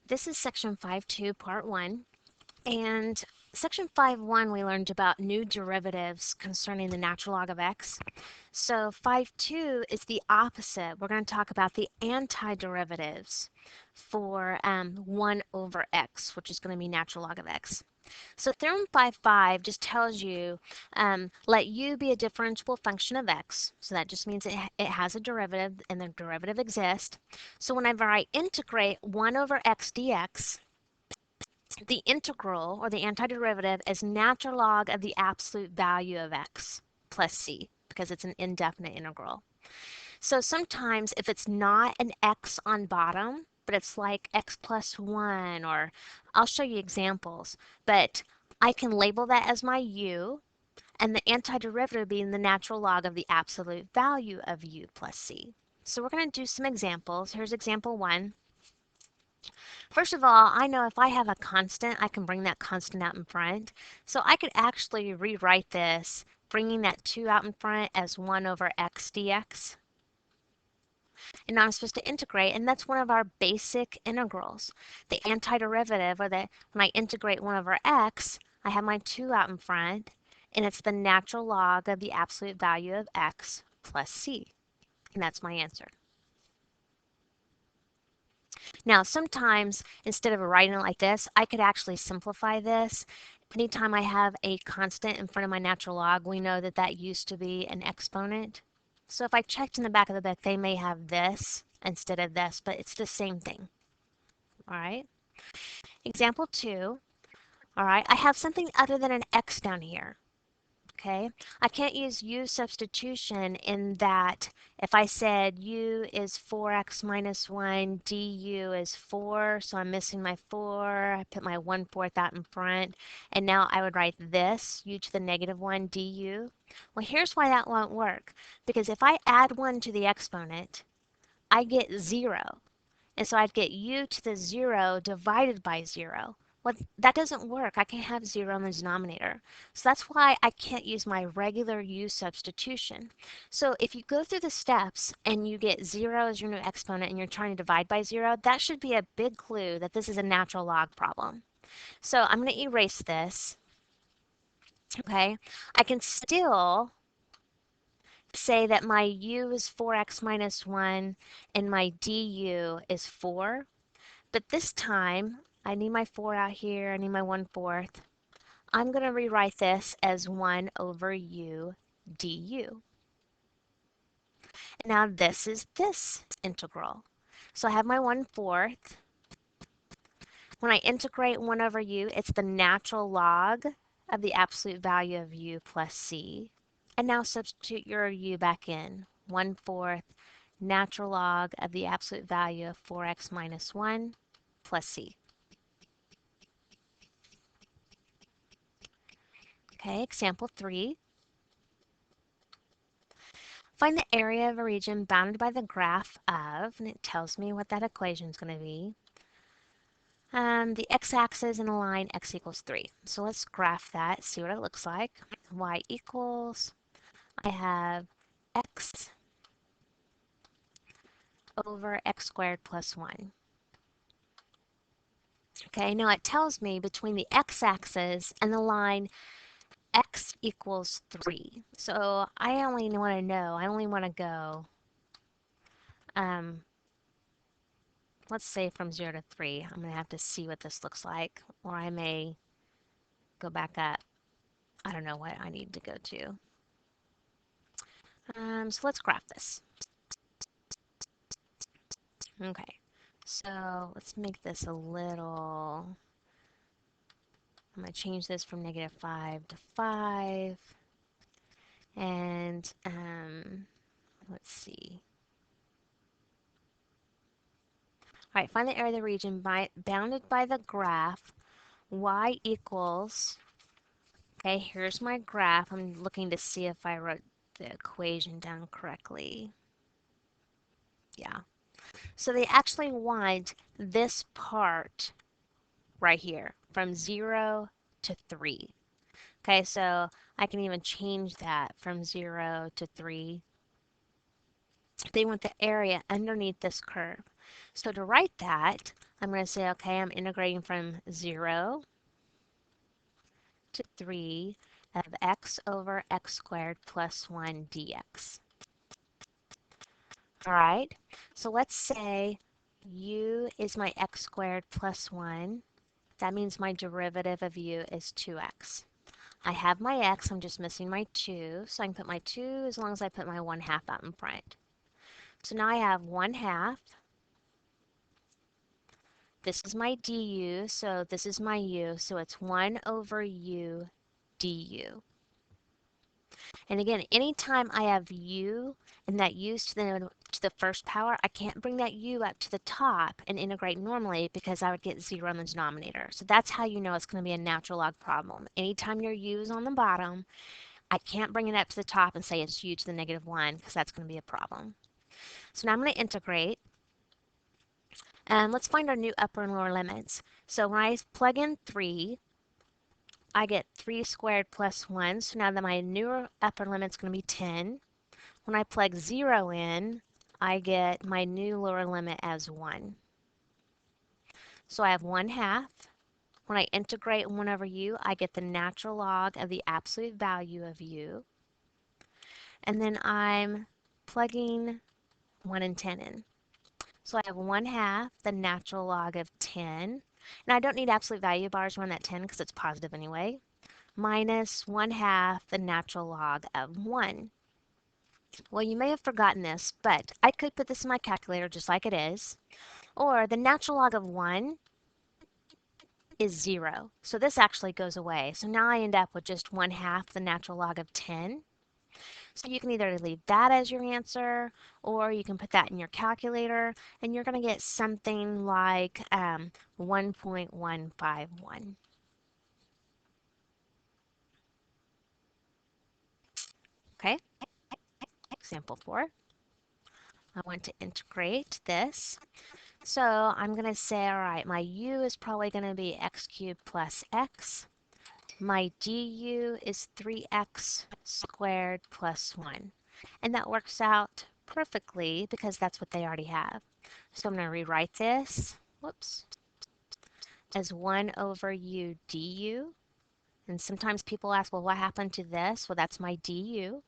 This is section 5.2, part 1. And section 5.1, we learned about new derivatives concerning the natural log of x. So 5.2 is the opposite. We're going to talk about the antiderivatives for 1 over x, which is going to be natural log of x. So theorem 5.5 just tells you let u be a differentiable function of x. So that just means it has a derivative and the derivative exists. So whenever I integrate 1 over x dx, the integral or the antiderivative is natural log of the absolute value of x plus c because it's an indefinite integral. So sometimes if it's not an x on bottom, but it's like x plus 1, or I'll show you examples, but I can label that as my u, and the antiderivative being the natural log of the absolute value of u plus c. So we're going to do some examples. Here's example 1. First of all, I know if I have a constant, I can bring that constant out in front. So I could actually rewrite this, bringing that 2 out in front as 1 over x dx. And now I'm supposed to integrate, and that's one of our basic integrals. The antiderivative, or when I integrate 1 over x, I have my 2 out in front, and it's the natural log of the absolute value of x plus c. And that's my answer. Now, sometimes instead of writing it like this, I could actually simplify this. Anytime I have a constant in front of my natural log, we know that that used to be an exponent. So if I checked in the back of the book, they may have this instead of this, but it's the same thing. All right. Example 2. All right. I have something other than an x down here. Okay, I can't use u substitution in that if I said u is 4x minus 1, du is 4, so I'm missing my 4, I put my 1/4 out in front, and now I would write this, u to the negative 1 du. Well, here's why that won't work, because if I add 1 to the exponent, I get 0. And so I'd get u to the 0 divided by 0. Well, that doesn't work. I can't have 0 in the denominator. So that's why I can't use my regular u substitution. So if you go through the steps and you get 0 as your new exponent and you're trying to divide by 0, that should be a big clue that this is a natural log problem. So I'm going to erase this. Okay, I can still say that my u is 4x minus 1 and my du is 4. But this time, I need my 4 out here, I need my 1/4. I'm going to rewrite this as 1 over u du. Now this is this integral. So I have my 1/4. When I integrate 1 over u, it's the natural log of the absolute value of u plus c. And now substitute your u back in. 1/4 natural log of the absolute value of 4x minus 1 plus c. Okay, example 3. Find the area of a region bounded by the graph of, and it tells me what that equation is going to be, the x-axis and the line x equals 3. So let's graph that, see what it looks like. Y equals, I have x over x squared plus 1. Okay, now it tells me between the x-axis and the line x equals 3. So I only want to know, I only want to go, let's say from 0 to 3. I'm going to have to see what this looks like, or I may go back up. I don't know what I need to go to. So let's graph this. Okay, so let's make this a little, I'm going to change this from -5 to 5. And let's see. All right, find the area of the region bounded by the graph y equals, okay, here's my graph. I'm looking to see if I wrote the equation down correctly. Yeah. So they actually want this part right here from 0 to 3. Okay, so I can even change that from 0 to 3. They want the area underneath this curve. So to write that, I'm going to say, okay, I'm integrating from 0 to 3 of x over x squared plus 1 dx. All right, so let's say u is my x squared plus 1. That means my derivative of u is 2x. I have my x, I'm just missing my 2, so I can put my 2 as long as I put my 1/2 out in front. So now I have 1/2. This is my du, so this is my u, so it's 1 over u du. And again, anytime I have u and that u's to the first power, I can't bring that u up to the top and integrate normally because I would get 0 in the denominator. So that's how you know it's going to be a natural log problem. Anytime your u is on the bottom, I can't bring it up to the top and say it's u to the -1 because that's going to be a problem. So now I'm going to integrate. And let's find our new upper and lower limits. So when I plug in 3, I get 3 squared plus 1. So now that my new upper limit is going to be 10. When I plug 0 in, I get my new lower limit as 1. So I have 1/2. When I integrate 1 over u, I get the natural log of the absolute value of u. And then I'm plugging 1 and 10 in. So I have 1/2 the natural log of 10. And I don't need absolute value bars around that 10 because it's positive anyway. Minus 1/2 the natural log of 1. Well, you may have forgotten this, but I could put this in my calculator just like it is. Or the natural log of 1 is 0. So this actually goes away. So now I end up with just 1/2 the natural log of 10. So you can either leave that as your answer, or you can put that in your calculator, and you're going to get something like 1.151. Okay, example 4. I want to integrate this. So I'm going to say, all right, my u is probably going to be x cubed plus x. My du is 3x squared plus 1. And that works out perfectly because that's what they already have. So I'm going to rewrite this, whoops, as 1 over u du. And sometimes people ask, well, what happened to this? Well, that's my du.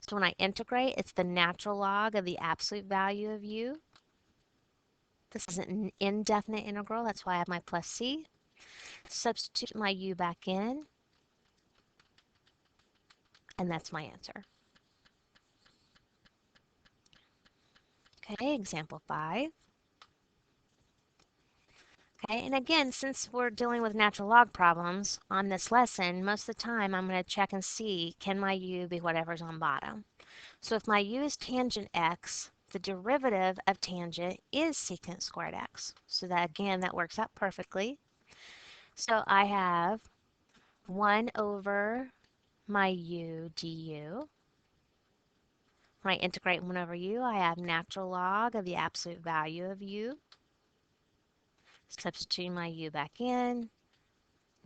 So when I integrate, it's the natural log of the absolute value of u. This is an indefinite integral, that's why I have my plus c. Substitute my u back in, and that's my answer. Okay, example 5. Okay, and again, since we're dealing with natural log problems on this lesson, most of the time I'm going to check and see, can my u be whatever's on bottom? So if my u is tangent x, the derivative of tangent is secant squared x. So that, again, that works out perfectly. So I have 1 over my u du. When I integrate 1 over u, I have natural log of the absolute value of u. Substituting my u back in,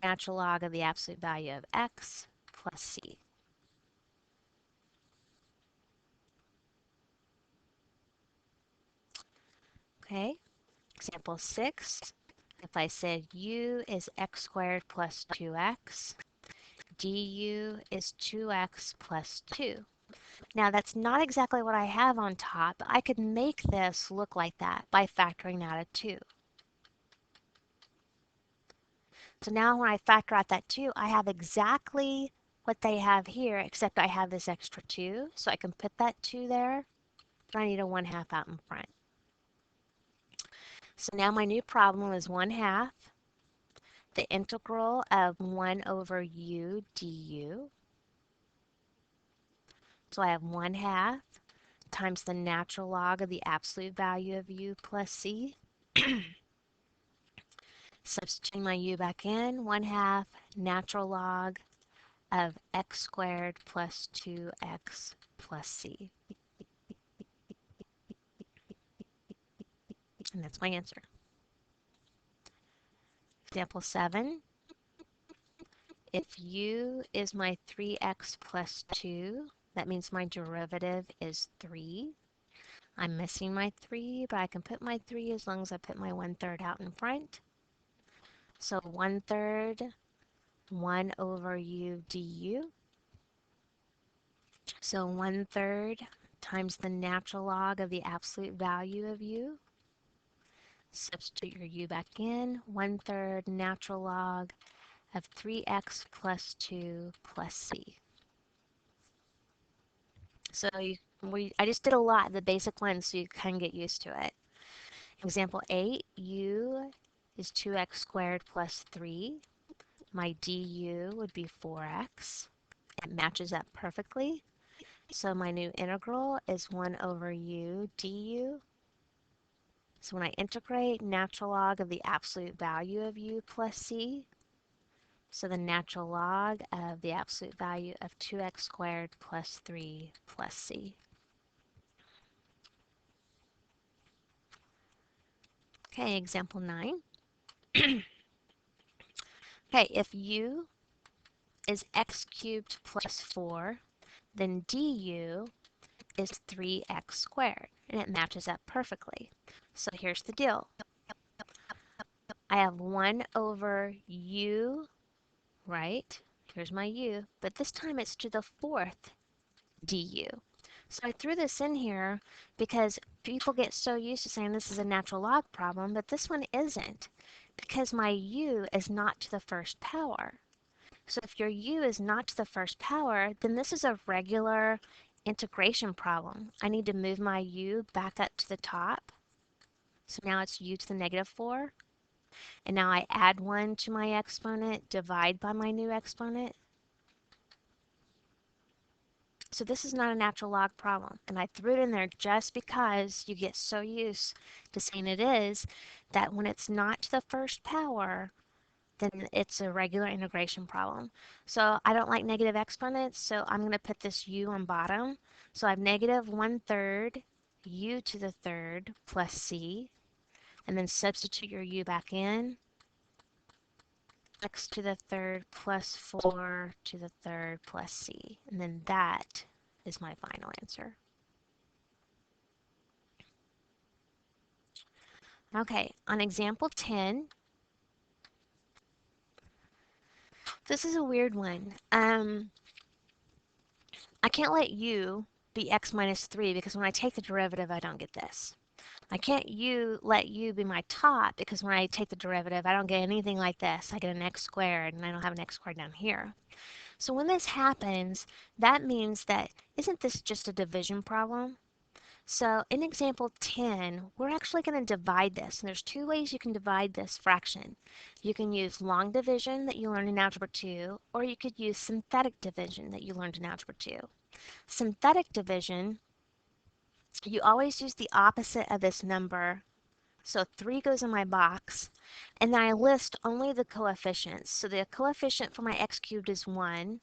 natural log of the absolute value of x plus c. Okay, example 6. If I said u is x squared plus 2x, du is 2x plus 2. Now that's not exactly what I have on top, but I could make this look like that by factoring out a 2. So now when I factor out that 2, I have exactly what they have here, except I have this extra 2. So I can put that 2 there, but I need a 1/2 out in front. So now my new problem is 1/2 the integral of 1 over u du. So I have 1/2 times the natural log of the absolute value of u plus c. Substituting my u back in, 1/2 natural log of x squared plus 2x plus c. And that's my answer. Example 7. If u is my 3x plus 2, that means my derivative is 3. I'm missing my 3, but I can put my 3 as long as I put my 1/3 out in front. So 1/3, 1 over u du. So 1/3 times the natural log of the absolute value of u. Substitute your u back in. 1/3 natural log of 3x plus 2 plus c. So I just did a lot of the basic ones so you can get used to it. Example 8, u is 2x squared plus 3. My du would be 4x. It matches up perfectly. So my new integral is 1 over u du. So when I integrate, natural log of the absolute value of u plus c. So the natural log of the absolute value of 2x squared plus 3 plus c. Okay, example 9. Okay, if u is x cubed plus 4, then du is 3x squared, and it matches up perfectly. So here's the deal. I have 1 over u, right? Here's my u, but this time it's to the 4th du. So I threw this in here because people get so used to saying this is a natural log problem, but this one isn't, because my u is not to the first power. So if your u is not to the first power, then this is a regular integration problem. I need to move my u back up to the top. So now it's u to the negative 4. And now I add 1 to my exponent, divide by my new exponent. So this is not a natural log problem. And I threw it in there just because you get so used to saying it is, that when it's not to the first power, then it's a regular integration problem. So I don't like negative exponents, so I'm going to put this u on bottom. So I have negative 1/3 u to the 3rd plus c, and then substitute your u back in. X to the 3rd plus 4 to the 3rd plus c, and then that is my final answer. Okay, on example 10, this is a weird one. I can't let u be x minus 3 because when I take the derivative, I don't get this. I can't let u be my top because when I take the derivative, I don't get anything like this. I get an x squared, and I don't have an x squared down here. So when this happens, that means that, isn't this just a division problem? So in example 10, we're actually going to divide this. And there's 2 ways you can divide this fraction. You can use long division that you learned in Algebra 2, or you could use synthetic division that you learned in Algebra 2. Synthetic division, you always use the opposite of this number. So 3 goes in my box, and then I list only the coefficients. So the coefficient for my x cubed is 1.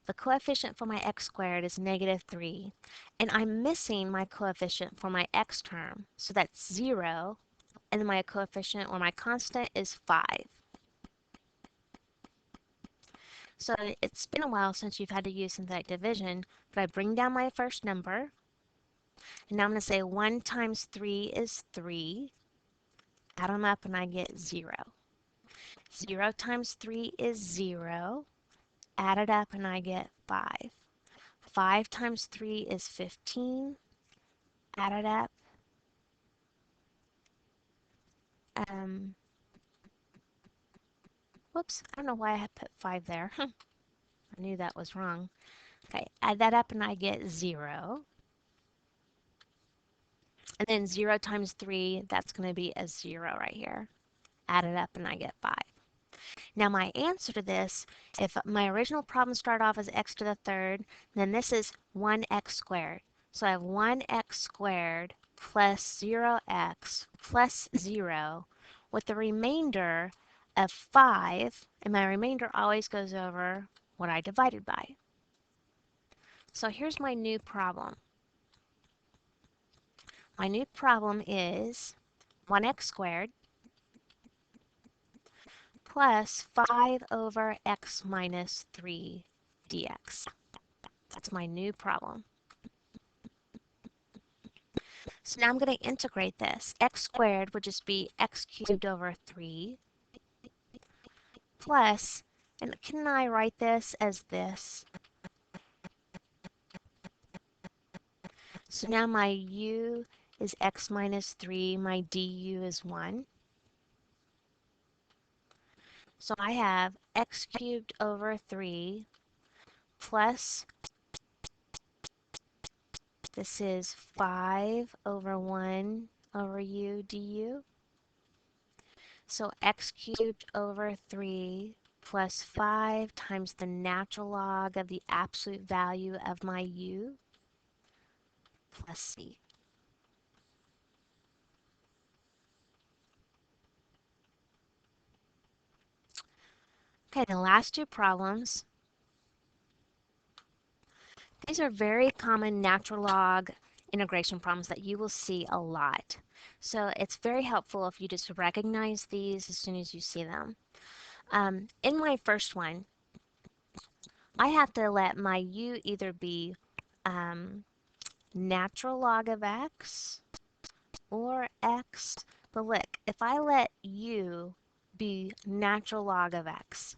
The coefficient for my x squared is negative 3, and I'm missing my coefficient for my x term, so that's 0, and then my coefficient or my constant is 5. So it's been a while since you've had to use synthetic division, but I bring down my first number, and now I'm going to say 1 times 3 is 3, add them up and I get 0. 0 times 3 is 0, add it up and I get 5. 5 times 3 is 15, add it up. Whoops, I don't know why I put 5 there. I knew that was wrong. Okay, add that up and I get 0. And then 0 times 3, that's going to be a 0 right here. Add it up and I get 5. Now my answer to this, if my original problem started off as x to the 3rd, then this is 1x squared. So I have 1x squared plus 0x plus 0 with the remainder of 5, and my remainder always goes over what I divided by. So here's my new problem. My new problem is 1x squared plus 5 over x minus 3 dx. That's my new problem. So now I'm going to integrate this. X squared would just be x cubed over 3 plus, and can I write this as this? So now my u is x minus 3, my du is 1. So I have x cubed over 3 plus, this is 5 over 1 over u du. So x cubed over 3 plus 5 times the natural log of the absolute value of my u plus c. Okay, the last two problems. These are very common natural log integration problems that you will see a lot. So it's very helpful if you just recognize these as soon as you see them. In my first one, I have to let my u either be natural log of x or x. But look, if I let u be natural log of x,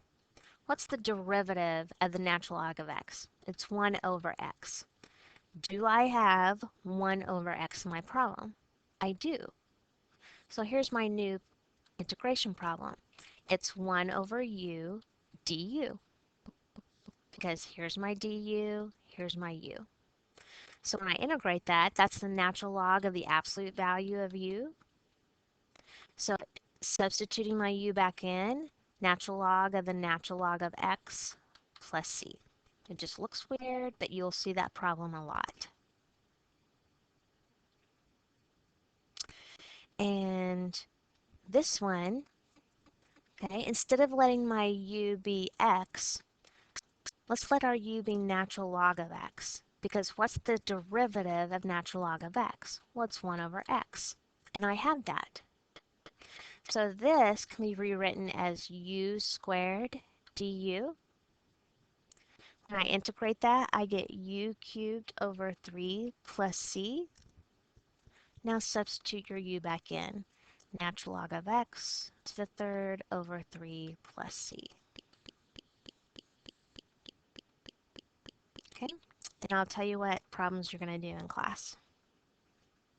what's the derivative of the natural log of x? It's 1 over x. Do I have 1 over x in my problem? I do. So here's my new integration problem. It's 1 over u du, because here's my du, here's my u. So when I integrate that, that's the natural log of the absolute value of u. So substituting my u back in, natural log of the natural log of x plus c. It just looks weird, but you'll see that problem a lot. And this one, okay, instead of letting my u be x, let's let our u be natural log of x. Because what's the derivative of natural log of x? Well, it's 1 over x. And I have that. So this can be rewritten as u squared du. When I integrate that, I get u cubed over 3 plus c. Now substitute your u back in. Natural log of x to the third over 3 plus c. Okay, then I'll tell you what problems you're going to do in class.